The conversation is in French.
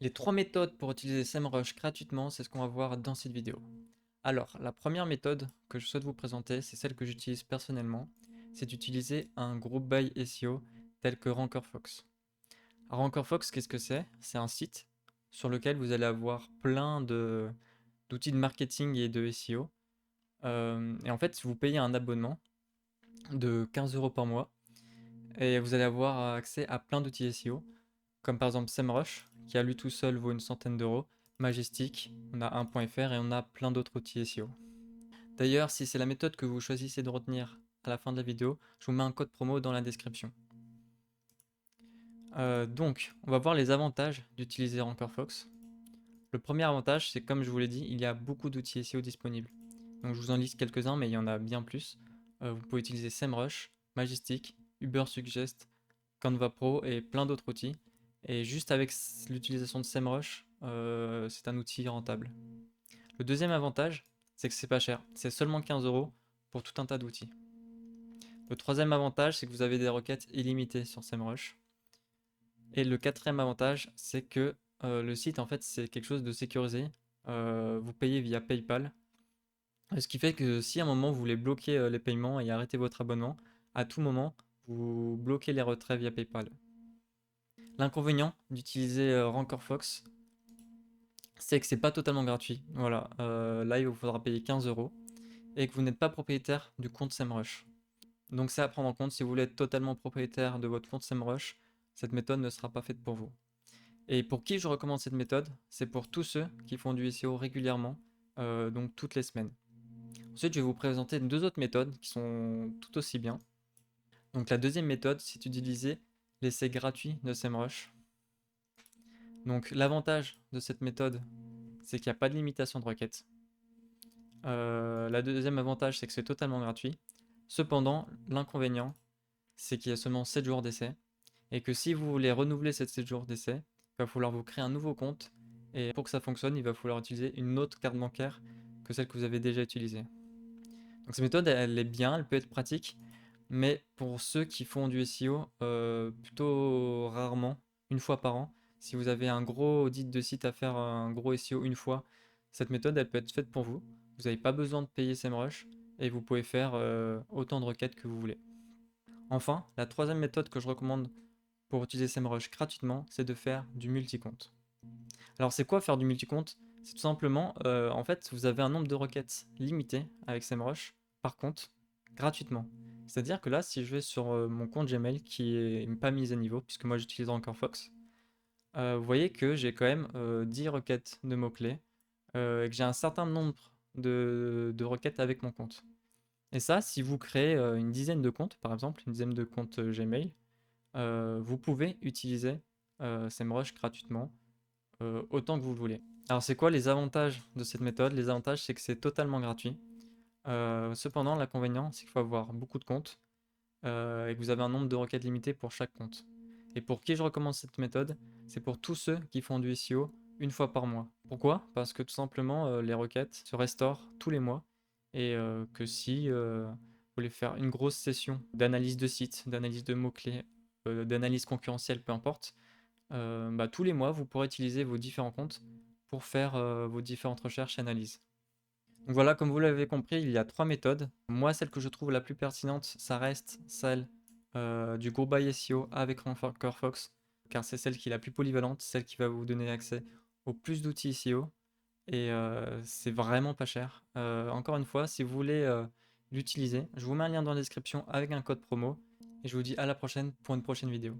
Les trois méthodes pour utiliser SEMrush gratuitement, c'est ce qu'on va voir dans cette vidéo. Alors, la première méthode que je souhaite vous présenter, c'est celle que j'utilise personnellement, c'est d'utiliser un groupe by SEO tel que RankerFox. Alors, RankerFox, qu'est-ce que c'est? C'est un site sur lequel vous allez avoir plein d'outils de marketing et de SEO. Et en fait, vous payez un abonnement de 15 euros par mois et vous allez avoir accès à plein d'outils SEO, comme par exemple SEMrush, qui à lui tout seul vaut une centaine d'euros, Majestic, on a 1.fr et on a plein d'autres outils SEO. D'ailleurs, si c'est la méthode que vous choisissez de retenir à la fin de la vidéo, je vous mets un code promo dans la description. Donc, on va voir les avantages d'utiliser RankerFox. Le premier avantage, c'est comme je vous l'ai dit, il y a beaucoup d'outils SEO disponibles. Donc je vous en liste quelques-uns, mais il y en a bien plus. Vous pouvez utiliser SEMrush, Majestic, Ubersuggest, Canva Pro et plein d'autres outils. Et juste avec l'utilisation de SEMrush, c'est un outil rentable. Le deuxième avantage, c'est que c'est pas cher. C'est seulement 15 euros pour tout un tas d'outils. Le troisième avantage, c'est que vous avez des requêtes illimitées sur SEMrush. Et le quatrième avantage, c'est que le site, en fait, c'est quelque chose de sécurisé. Vous payez via PayPal. Ce qui fait que si à un moment vous voulez bloquer les paiements et arrêter votre abonnement, à tout moment, vous bloquez les retraits via PayPal. L'inconvénient d'utiliser RankerFox, c'est que c'est pas totalement gratuit. Voilà, là il vous faudra payer 15 euros et que vous n'êtes pas propriétaire du compte SEMrush. Donc c'est à prendre en compte, si vous voulez être totalement propriétaire de votre compte SEMrush, cette méthode ne sera pas faite pour vous. Et pour qui je recommande cette méthode? C'est pour tous ceux qui font du SEO régulièrement, donc toutes les semaines. Ensuite, je vais vous présenter deux autres méthodes qui sont tout aussi bien. Donc la deuxième méthode, c'est d'utiliser l'essai gratuit de SEMrush. Donc l'avantage de cette méthode, c'est qu'il n'y a pas de limitation de requêtes. La deuxième avantage, c'est que c'est totalement gratuit. Cependant, l'inconvénient, c'est qu'il y a seulement 7 jours d'essai et que si vous voulez renouveler ces 7 jours d'essai, il va falloir vous créer un nouveau compte et pour que ça fonctionne, il va falloir utiliser une autre carte bancaire que celle que vous avez déjà utilisée. Donc cette méthode, elle est bien, elle peut être pratique, mais pour ceux qui font du SEO, plutôt rarement, une fois par an, si vous avez un gros audit de site à faire, un gros SEO une fois, cette méthode, elle peut être faite pour vous. Vous n'avez pas besoin de payer SEMrush et vous pouvez faire autant de requêtes que vous voulez. Enfin, la troisième méthode que je recommande pour utiliser SEMrush gratuitement, c'est de faire du multicompte. Alors c'est quoi faire du multicompte? C'est tout simplement, en fait, vous avez un nombre de requêtes limité avec SEMrush, par contre, gratuitement. C'est-à-dire que là, si je vais sur mon compte Gmail, qui est pas mis à niveau, puisque moi j'utilise encore Fox, vous voyez que j'ai quand même 10 requêtes de mots-clés, et que j'ai un certain nombre de requêtes avec mon compte. Et ça, si vous créez une dizaine de comptes, par exemple, une dizaine de comptes Gmail, vous pouvez utiliser SEMrush gratuitement autant que vous le voulez. Alors, c'est quoi les avantages de cette méthode? Les avantages, c'est que c'est totalement gratuit. Cependant, l'inconvénient, c'est qu'il faut avoir beaucoup de comptes et que vous avez un nombre de requêtes limité pour chaque compte. Et pour qui je recommande cette méthode? C'est pour tous ceux qui font du SEO une fois par mois. Pourquoi? Parce que tout simplement, les requêtes se restaurent tous les mois et que si vous voulez faire une grosse session d'analyse de site, d'analyse de mots-clés, d'analyse concurrentielle, peu importe, tous les mois, vous pourrez utiliser vos différents comptes pour faire vos différentes recherches et analyses. Donc voilà, comme vous l'avez compris, il y a trois méthodes. Moi, celle que je trouve la plus pertinente, ça reste celle du groupe by SEO avec RankerFox, car c'est celle qui est la plus polyvalente, celle qui va vous donner accès au plus d'outils SEO, et c'est vraiment pas cher. Encore une fois, si vous voulez l'utiliser, je vous mets un lien dans la description avec un code promo, et je vous dis à la prochaine pour une prochaine vidéo.